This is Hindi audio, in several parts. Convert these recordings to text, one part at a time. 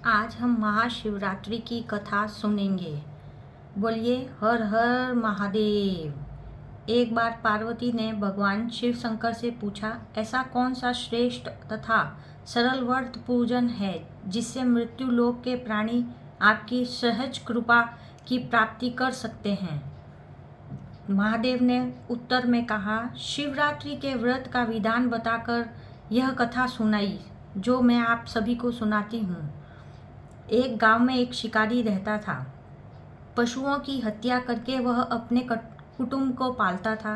आज हम महाशिवरात्रि की कथा सुनेंगे। बोलिए हर हर महादेव। एक बार पार्वती ने भगवान शिव शंकर से पूछा, ऐसा कौन सा श्रेष्ठ तथा सरल व्रत पूजन है जिससे मृत्यु लोक के प्राणी आपकी सहज कृपा की प्राप्ति कर सकते हैं। महादेव ने उत्तर में कहा, शिवरात्रि के व्रत का विधान बताकर यह कथा सुनाई जो मैं आप सभी को सुनाती हूँ। एक गांव में एक शिकारी रहता था। पशुओं की हत्या करके वह अपने कुटुंब को पालता था।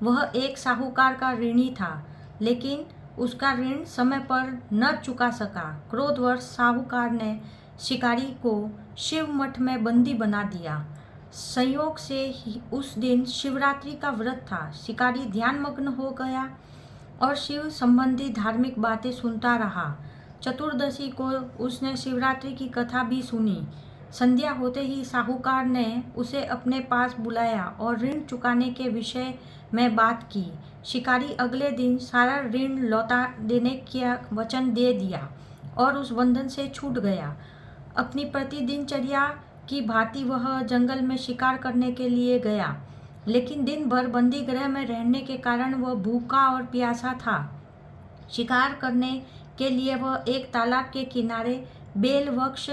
वह एक साहूकार का ऋणी था, लेकिन उसका ऋण समय पर न चुका सका। क्रोधवश साहूकार ने शिकारी को शिव मठ में बंदी बना दिया। संयोग से ही उस दिन शिवरात्रि का व्रत था। शिकारी ध्यानमग्न हो गया और शिव संबंधी धार्मिक बातें सुनता रहा। चतुर्दशी को उसने शिवरात्रि की कथा भी सुनी। संध्या होते ही साहूकार ने उसे अपने पास बुलाया और ऋण चुकाने के विषय में बात की। शिकारी अगले दिन सारा ऋण लौटा देने का वचन दे दिया और उस बंधन से छूट गया। अपनी प्रतिदिनचर्या की भांति वह जंगल में शिकार करने के लिए गया, लेकिन दिन भर बंदी गृह में रहने के कारण वह भूखा और प्यासा था। शिकार करने के लिए वह एक तालाब के किनारे बेल वृक्ष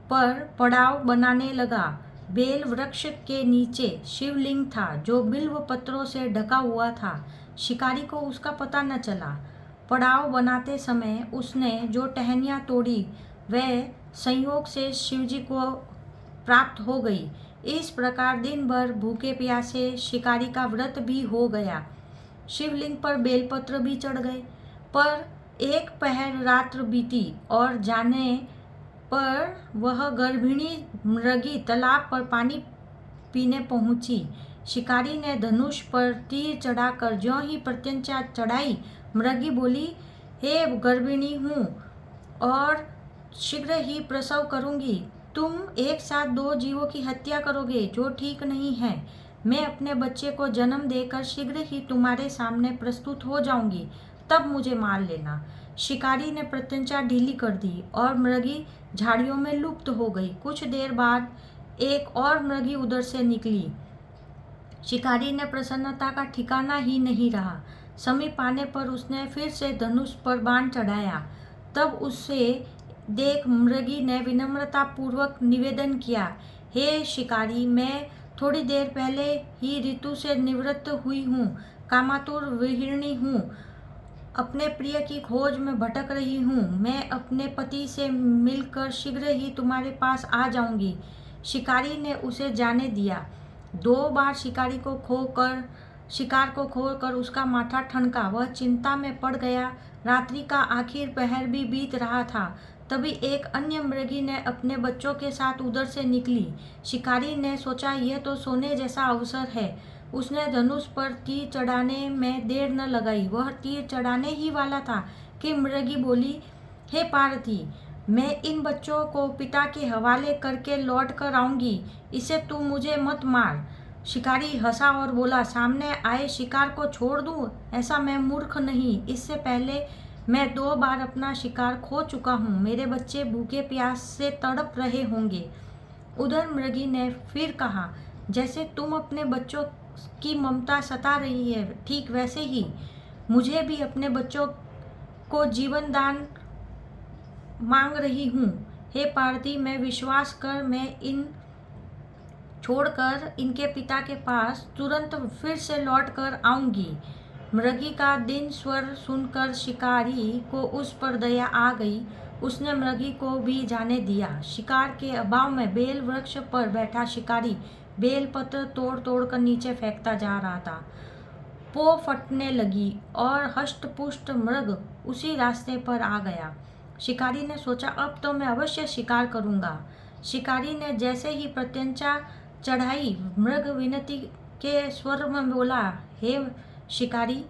पर पड़ाव बनाने लगा। बेल वृक्ष के नीचे शिवलिंग था जो बिल्व पत्रों से ढका हुआ था। शिकारी को उसका पता न चला। पड़ाव बनाते समय उसने जो टहनियाँ तोड़ी वह संयोग से शिवजी को प्राप्त हो गई। इस प्रकार दिन भर भूखे प्यासे शिकारी का व्रत भी हो गया। शिवलिंग पर बेलपत्र भी चढ़ गए। पर एक पहर रात्र बीती और जाने पर वह गर्भिणी मृगी तालाब पर पानी पीने पहुंची। शिकारी ने धनुष पर तीर चढ़ाकर ज्यों ही प्रत्यंचा चढ़ाई, मृगी बोली, हे गर्भिणी हूँ और शीघ्र ही प्रसव करूंगी। तुम एक साथ दो जीवों की हत्या करोगे जो ठीक नहीं है। मैं अपने बच्चे को जन्म देकर शीघ्र ही तुम्हारे सामने प्रस्तुत हो जाऊंगी, तब मुझे मार लेना। शिकारी ने प्रत्यंचा ढीली कर दी और मृगी झाड़ियों में लुप्त हो गई। कुछ देर बाद एक और मृगी उधर से निकली। शिकारी ने प्रसन्नता का ठिकाना ही नहीं रहा। समीप आने पर उसने फिर से धनुष पर बाण चढ़ाया। तब उससे देख मृगी ने विनम्रता पूर्वक निवेदन किया, हे शिकारी, मैं थोड़ी देर पहले ही ऋतु से निवृत्त हुई हूँ, कामातुर विहिणी हूँ, अपने प्रिय की खोज में भटक रही हूँ। मैं अपने पति से मिलकर शीघ्र ही तुम्हारे पास आ जाऊंगी। शिकारी ने उसे जाने दिया। 2 बार शिकार को खोकर उसका माथा ठनका। वह चिंता में पड़ गया। रात्रि का आखिर पहर भी बीत रहा था। तभी एक अन्य मृगी ने अपने बच्चों के साथ उधर से निकली। शिकारी ने सोचा, यह तो सोने जैसा अवसर है। उसने धनुष पर तीर चढ़ाने में देर न लगाई। वह तीर चढ़ाने ही वाला था कि मृगी बोली, हे पार्थी, मैं इन बच्चों को पिता के हवाले करके लौट कर आऊंगी, इसे तू मुझे मत मार। शिकारी हंसा और बोला, सामने आए शिकार को छोड़ दूं? ऐसा मैं मूर्ख नहीं। इससे पहले मैं 2 बार अपना शिकार खो चुका हूँ। मेरे बच्चे भूखे प्यास से तड़प रहे होंगे। उधर मृगी ने फिर कहा, जैसे तुम अपने बच्चों की ममता सता रही है, ठीक वैसे ही मुझे भी अपने बच्चों को जीवन दान मांग रही हूँ। हे पार्थी, मैं विश्वास कर मैं इन छोड़कर इनके पिता के पास तुरंत फिर से लौट कर आऊंगी। मृगी का दिन स्वर सुनकर शिकारी को उस पर दया आ गई। उसने मृगी को भी जाने दिया। शिकार के अभाव में बेल वृक्ष पर बैठा शिकारी बेल पत्र तोड़ तोड़ कर नीचे फेंकता जा रहा था। पो फटने लगी और हष्ट पुष्ट मृग उसी रास्ते पर आ गया। शिकारी ने सोचा, अब तो मैं अवश्य शिकार करूंगा। शिकारी ने जैसे ही प्रत्यंचा चढ़ाई, मृग विनती के स्वर में बोला, हे शिकारी,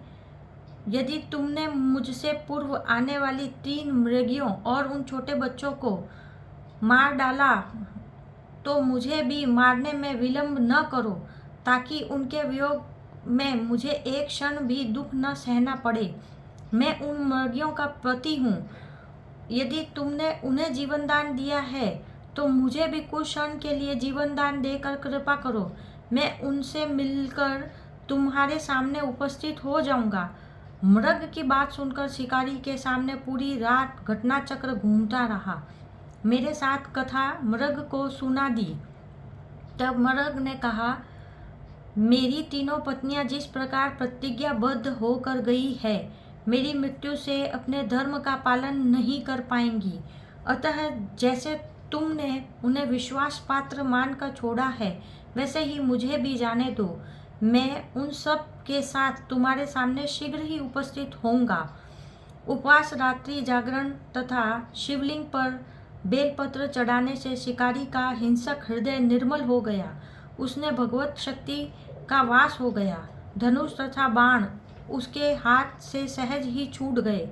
यदि तुमने मुझसे पूर्व आने वाली 3 मृगियों और उन छोटे बच्चों को मार डाला तो मुझे भी मारने में विलंब न करो, ताकि उनके वियोग में मुझे एक क्षण भी दुख न सहना पड़े। मैं उन मृगियों का पति हूँ यदि तुमने उन्हें जीवन दान दिया है तो मुझे भी कुछ क्षण के लिए जीवन दान देकर कृपा करो। मैं उनसे मिलकर तुम्हारे सामने उपस्थित हो जाऊंगा। मृग की बात सुनकर शिकारी के सामने पूरी रात घटना चक्र घूमता रहा। मेरे साथ कथा मृग को सुना दी। तब मृग ने कहा, मेरी तीनों पत्नियां जिस प्रकार प्रतिज्ञाबद्ध होकर गई है, मेरी मृत्यु से अपने धर्म का पालन नहीं कर पाएंगी। अतः जैसे तुमने उन्हें विश्वास पात्र मानकर छोड़ा है, वैसे ही मुझे भी जाने दो। मैं उन सब के साथ तुम्हारे सामने शीघ्र ही उपस्थित होऊंगा। उपवास, रात्रि जागरण तथा शिवलिंग पर बेलपत्र चढ़ाने से शिकारी का हिंसक हृदय निर्मल हो गया। उसने भगवत शक्ति का वास हो गया। धनुष तथा बाण उसके हाथ से सहज ही छूट गए।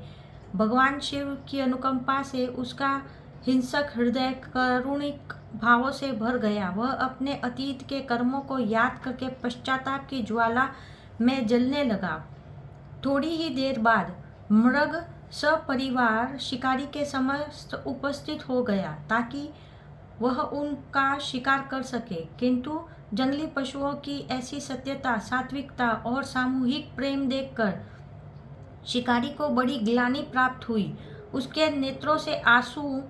भगवान शिव की अनुकंपा से उसका हिंसक हृदय करुणिक भावों से भर गया। वह अपने अतीत के कर्मों को याद करके पश्चाताप की ज्वाला में जलने लगा। थोड़ी ही देर बाद मृग सपरिवार शिकारी के समस्त उपस्थित हो गया ताकि वह उनका शिकार कर सके, किंतु जंगली पशुओं की ऐसी सत्यता, सात्विकता और सामूहिक प्रेम देखकर शिकारी को बड़ी ग्लानि प्राप्त हुई। उसके नेत्रों से आंसू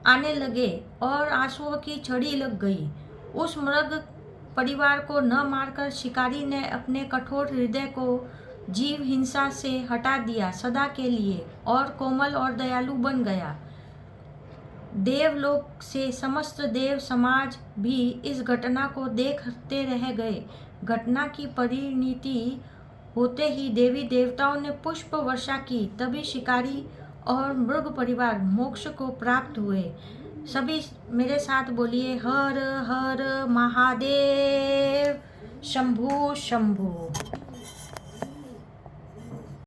आने लगे और आंसुओं की छड़ी लग गई। उस मृग परिवार को न मारकर शिकारी ने अपने कठोर हृदय को जीव हिंसा से हटा दिया सदा के लिए और कोमल और दयालु बन गया। देवलोक से समस्त देव समाज भी इस घटना को देखते रह गए। घटना की परिणति होते ही देवी देवताओं ने पुष्प वर्षा की। तभी शिकारी और मृग परिवार मोक्ष को प्राप्त हुए। सभी मेरे साथ बोलिए, हर हर महादेव, शंभु शंभु।